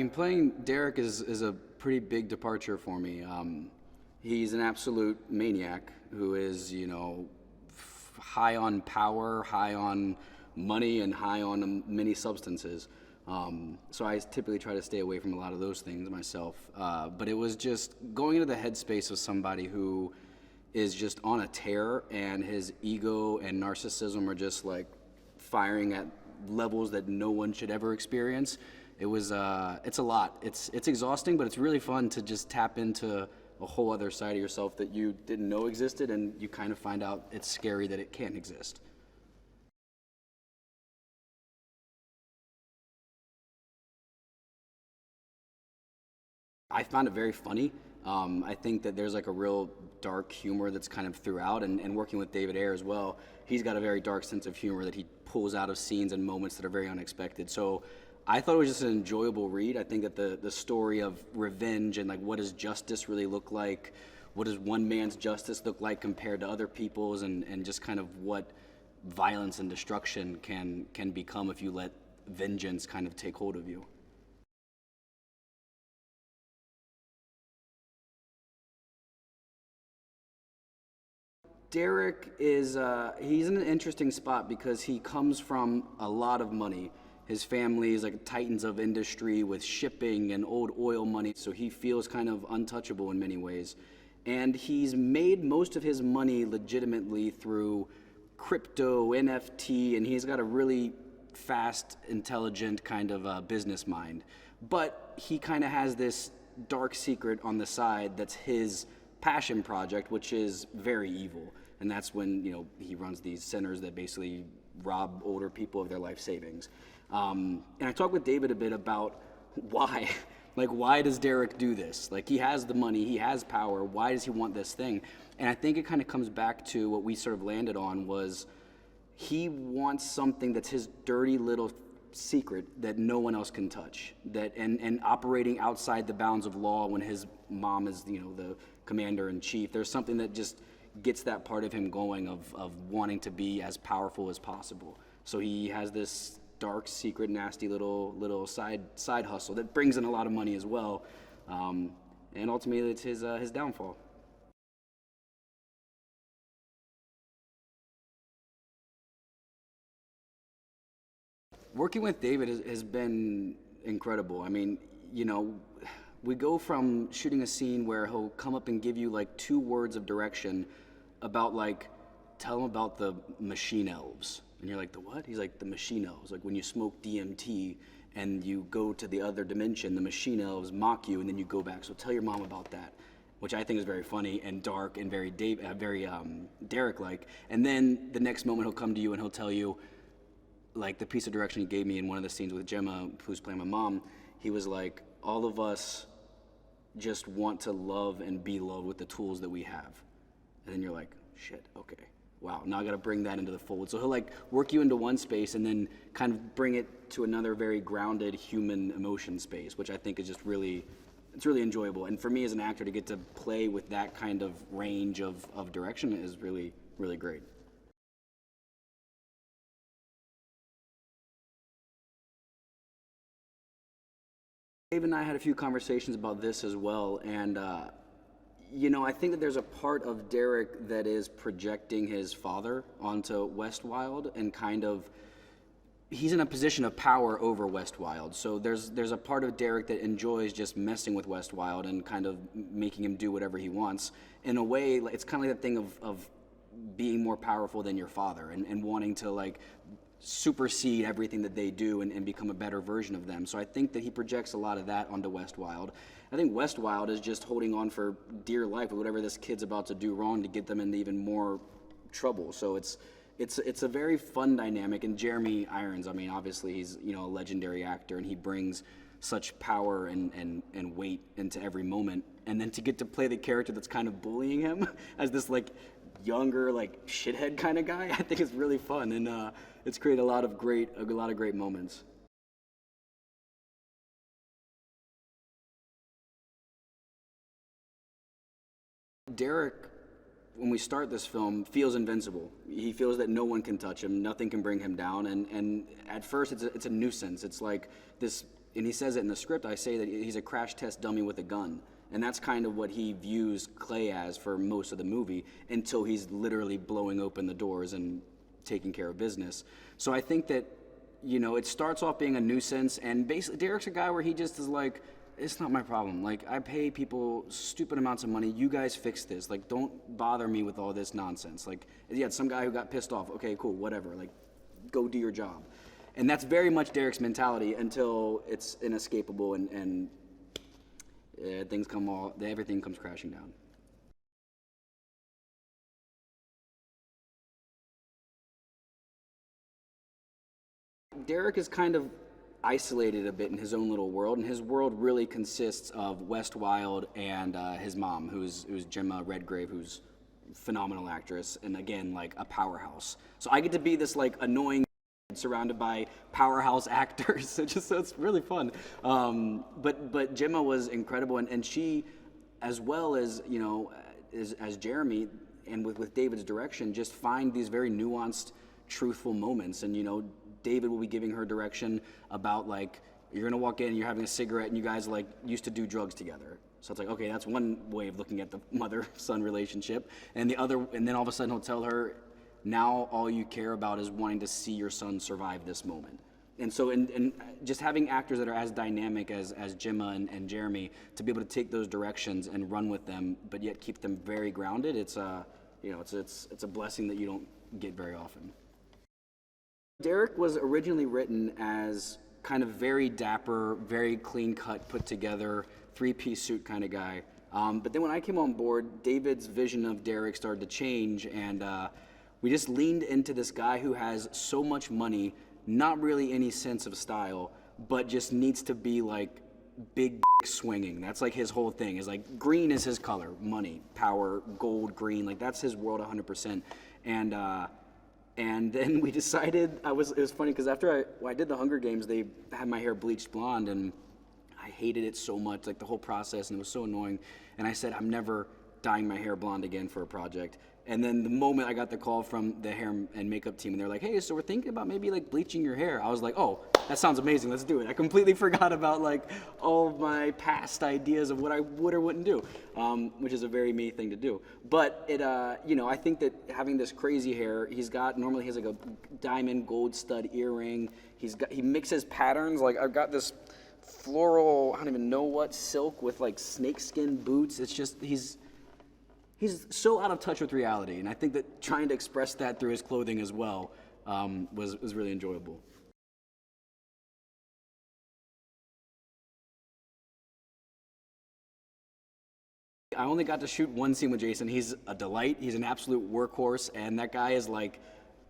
mean, playing Derek is a pretty big departure for me. He's an absolute maniac who is, high on power, high on money, and high on many substances. So I typically try to stay away from a lot of those things myself. But it was just going into the headspace of somebody who is just on a tear, and his ego and narcissism are just like firing at levels that no one should ever experience. It was, it's a lot. It's exhausting, but it's really fun to just tap into a whole other side of yourself that you didn't know existed, and you kind of find out it's scary that it can't exist. I found it very funny. I think that there's like a real dark humor that's kind of throughout, and working with David Ayer as well, he's got a very dark sense of humor that he pulls out of scenes and moments that are very unexpected. So I thought it was just an enjoyable read. I think that the story of revenge and like what does justice really look like, what does one man's justice look like compared to other people's, and just kind of what violence and destruction can become if you let vengeance kind of take hold of you. Derek is, he's in an interesting spot because he comes from a lot of money. His family is like titans of industry with shipping and old oil money, so he feels kind of untouchable in many ways. And he's made most of his money legitimately through crypto, NFT, and he's got a really fast, intelligent kind of business mind. But he kind of has this dark secret on the side that's his passion project, which is very evil. And that's when, he runs these centers that basically rob older people of their life savings. And I talked with David a bit about why. Like, why does Derek do this? Like, he has the money, he has power, why does he want this thing? And I think it kind of comes back to what we sort of landed on was he wants something that's his dirty little secret that no one else can touch, that and operating outside the bounds of law when his mom is, the commander-in-chief. There's something that just gets that part of him going of wanting to be as powerful as possible. So he has this dark, secret, nasty little side hustle that brings in a lot of money as well, and ultimately it's his downfall. Working with David has been incredible. I mean, we go from shooting a scene where he'll come up and give you like 2 words of direction about like, tell him about the machine elves. And you're like, the what? He's like, the machine elves. Like when you smoke DMT and you go to the other dimension, the machine elves mock you and then you go back. So tell your mom about that, which I think is very funny and dark and very Derek-like. And then the next moment he'll come to you and he'll tell you, like the piece of direction he gave me in one of the scenes with Gemma, who's playing my mom, he was like, all of us just want to love and be loved with the tools that we have. And then you're like, shit, okay, wow, now I gotta bring that into the fold. So he'll like work you into one space and then kind of bring it to another very grounded human emotion space, which I think is just it's really enjoyable. And for me as an actor to get to play with that kind of range of direction is really, really great. Dave and I had a few conversations about this as well, and I think that there's a part of Derek that is projecting his father onto Westwild, and kind of he's in a position of power over Westwild. So there's a part of Derek that enjoys just messing with Westwild and kind of making him do whatever he wants. In a way, it's kind of like that thing of being more powerful than your father and wanting to like supersede everything that they do and become a better version of them. So I think that he projects a lot of that onto Westwild. I think Westwild is just holding on for dear life with whatever this kid's about to do wrong to get them into even more trouble. So it's a very fun dynamic. And Jeremy Irons, I mean, obviously he's a legendary actor, and he brings such power and weight into every moment. And then to get to play the character that's kind of bullying him as this like younger like shithead kind of guy, I think is really fun, and it's created a lot of great moments. Derek, when we start this film, feels invincible. He feels that no one can touch him, nothing can bring him down, and at first it's a nuisance. It's like this and he says it in the script, I say that he's a crash test dummy with a gun. And that's kind of what he views Clay as for most of the movie, until he's literally blowing open the doors and taking care of business. So I think that, you know, it starts off being a nuisance, and basically Derek's a guy where he just is like, it's not my problem. Like, I pay people stupid amounts of money. You guys fix this. Like, don't bother me with all this nonsense. Like, yeah, some guy who got pissed off. Okay, cool, whatever. Like, go do your job. And that's very much Derek's mentality until it's inescapable and everything comes crashing down. Derek is kind of isolated a bit in his own little world, and his world really consists of West Wild and his mom, who's Gemma Redgrave, who's a phenomenal actress, and again, like a powerhouse. So I get to be this like annoying surrounded by powerhouse actors. So it's really fun. But Gemma was incredible, and she, as well as, you know, as Jeremy, and with David's direction, just find these very nuanced, truthful moments. And, you know, David will be giving her direction about, like, you're gonna walk in, you're having a cigarette, and you guys like used to do drugs together. So it's like, okay, that's one way of looking at the mother-son relationship. And the other, and then all of a sudden he'll tell her, now all you care about is wanting to see your son survive this moment. And so, and just having actors that are as dynamic as Gemma and Jeremy, to be able to take those directions and run with them, but yet keep them very grounded, it's you know, it's a blessing that you don't get very often. Derek was originally written as kind of very dapper, very clean-cut, put-together, three-piece suit kind of guy. But then when I came on board, David's vision of Derek started to change, and we just leaned into this guy who has so much money, not really any sense of style, but just needs to be like big swinging. That's like his whole thing, is like green is his color, money, power, gold, green, like that's his world 100%. And then we decided, it was funny because after I did the Hunger Games, they had my hair bleached blonde, and I hated it so much, like the whole process, and it was so annoying. And I said, I'm never dyeing my hair blonde again for a project. And then the moment I got the call from the hair and makeup team, and they're like, hey, so we're thinking about maybe like bleaching your hair. I was like, oh, that sounds amazing, let's do it. I completely forgot about like all of my past ideas of what I would or wouldn't do, which is a very me thing to do. But it, you know, I think that having this crazy hair, normally he has like a diamond gold stud earring. He mixes patterns, like I've got this floral, I don't even know what, silk with like snakeskin boots. It's just, he's so out of touch with reality, and I think that trying to express that through his clothing as well was really enjoyable. I only got to shoot one scene with Jason. He's a delight. He's an absolute workhorse, and that guy is like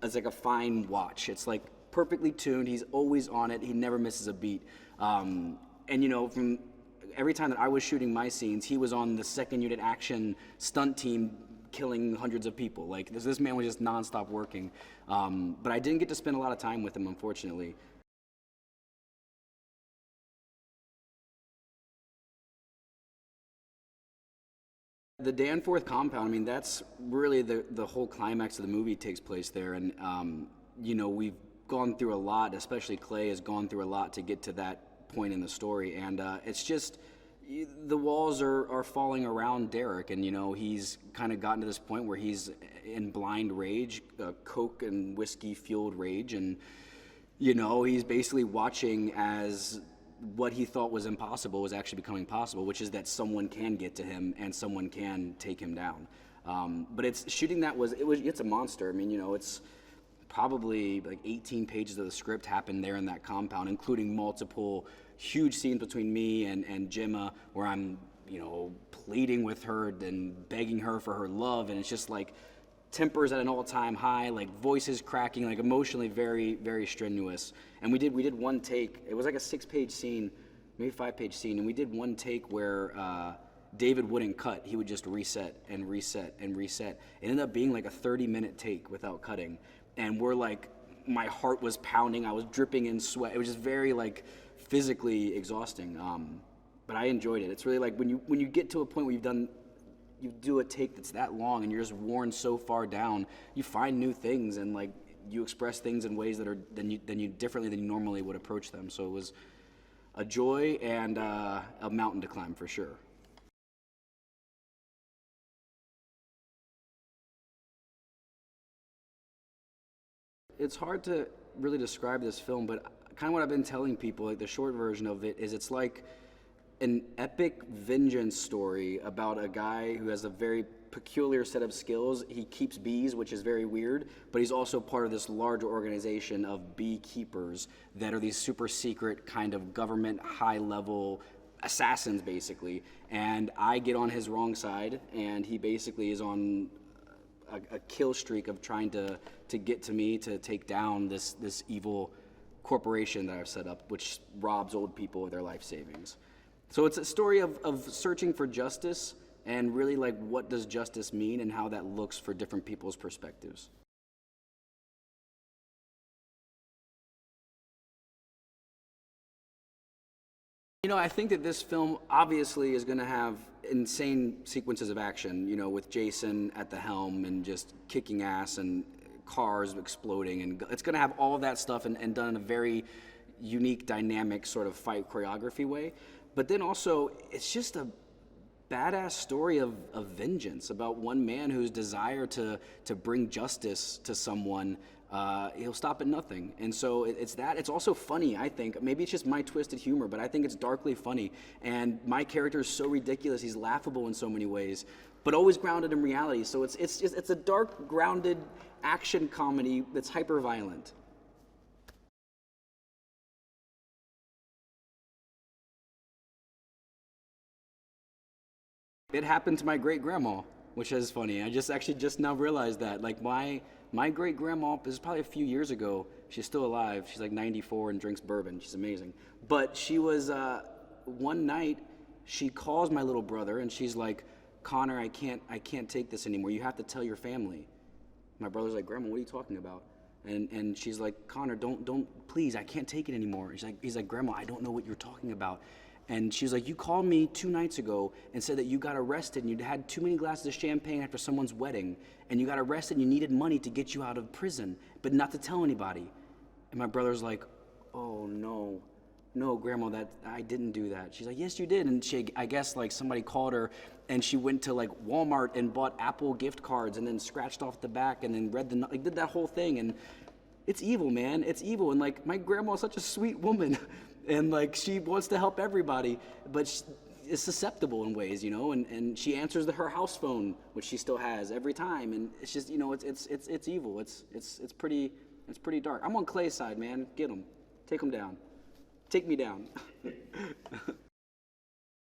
a fine watch. It's like perfectly tuned. He's always on it. He never misses a beat. And you know, from every time that I was shooting my scenes, he was on the second unit action stunt team killing hundreds of people. Like, this man was just nonstop working. But I didn't get to spend a lot of time with him, unfortunately. The Danforth compound, I mean, that's really the whole climax of the movie takes place there. And, you know, we've gone through a lot, especially Clay has gone through a lot to get to that point in the story, and it's just the walls are falling around Derek, and you know, he's kind of gotten to this point where he's in blind rage, coke and whiskey fueled rage, and you know, he's basically watching as what he thought was impossible was actually becoming possible, which is that someone can get to him and someone can take him down. But it's a monster. I mean, you know, it's probably like 18 pages of the script happened there in that compound, including multiple huge scenes between me and Gemma, where I'm, you know, pleading with her and begging her for her love, and it's just like tempers at an all-time high, like voices cracking, like emotionally very, very strenuous. And we did one take. It was like a 6-page scene, maybe 5-page scene, and we did one take where David wouldn't cut. He would just reset and reset and reset. It ended up being like a 30-minute take without cutting. And we're like, my heart was pounding, I was dripping in sweat. It was just very like physically exhausting. But I enjoyed it. It's really like when you get to a point where you do a take that's that long and you're just worn so far down, you find new things and like you express things in ways that are differently than you normally would approach them. So it was a joy and a mountain to climb for sure. It's hard to really describe this film, but kind of what I've been telling people, like the short version of it, is it's like an epic vengeance story about a guy who has a very peculiar set of skills. He keeps bees, which is very weird, but he's also part of this larger organization of beekeepers that are these super secret kind of government high-level assassins, basically. And I get on his wrong side, and he basically is on a kill streak of trying to get to me to take down this evil corporation that I've set up, which robs old people of their life savings. So it's a story of searching for justice and really like what does justice mean and how that looks for different people's perspectives. You know, I think that this film obviously is going to have insane sequences of action, you know, with Jason at the helm and just kicking ass and cars exploding. And it's going to have all of that stuff and done in a very unique, dynamic sort of fight choreography way. But then also, it's just a badass story of vengeance about one man whose desire to bring justice to someone. He'll stop at nothing. And so it's that. It's also funny, I think. Maybe it's just my twisted humor, but I think it's darkly funny. And my character is so ridiculous. He's laughable in so many ways, but always grounded in reality. So it's a dark, grounded action comedy that's hyper violent. It happened to my great grandma, which is funny. I just now realized that. Like my great grandma, this is probably a few years ago. She's still alive. She's like 94 and drinks bourbon. She's amazing. But she was one night. She calls my little brother and she's like, "Connor, I can't take this anymore. You have to tell your family." My brother's like, "Grandma, what are you talking about?" And she's like, "Connor, don't, please, I can't take it anymore." He's like, "Grandma, I don't know what you're talking about." And she's like, "You called me 2 nights ago and said that you got arrested and you'd had too many glasses of champagne after someone's wedding, and you got arrested and you needed money to get you out of prison, but not to tell anybody." And my brother's like, "Oh no, Grandma, that I didn't do that." She's like, "Yes, you did." And I guess like somebody called her and she went to like Walmart and bought Apple gift cards and then scratched off the back and then did that whole thing. And it's evil, man. It's evil. And like my grandma's such a sweet woman. And like she wants to help everybody, but she is susceptible in ways, you know. And she answers her house phone, which she still has every time. And it's just, you know, it's evil. It's pretty dark. I'm on Clay's side, man. Get him, take him down, take me down.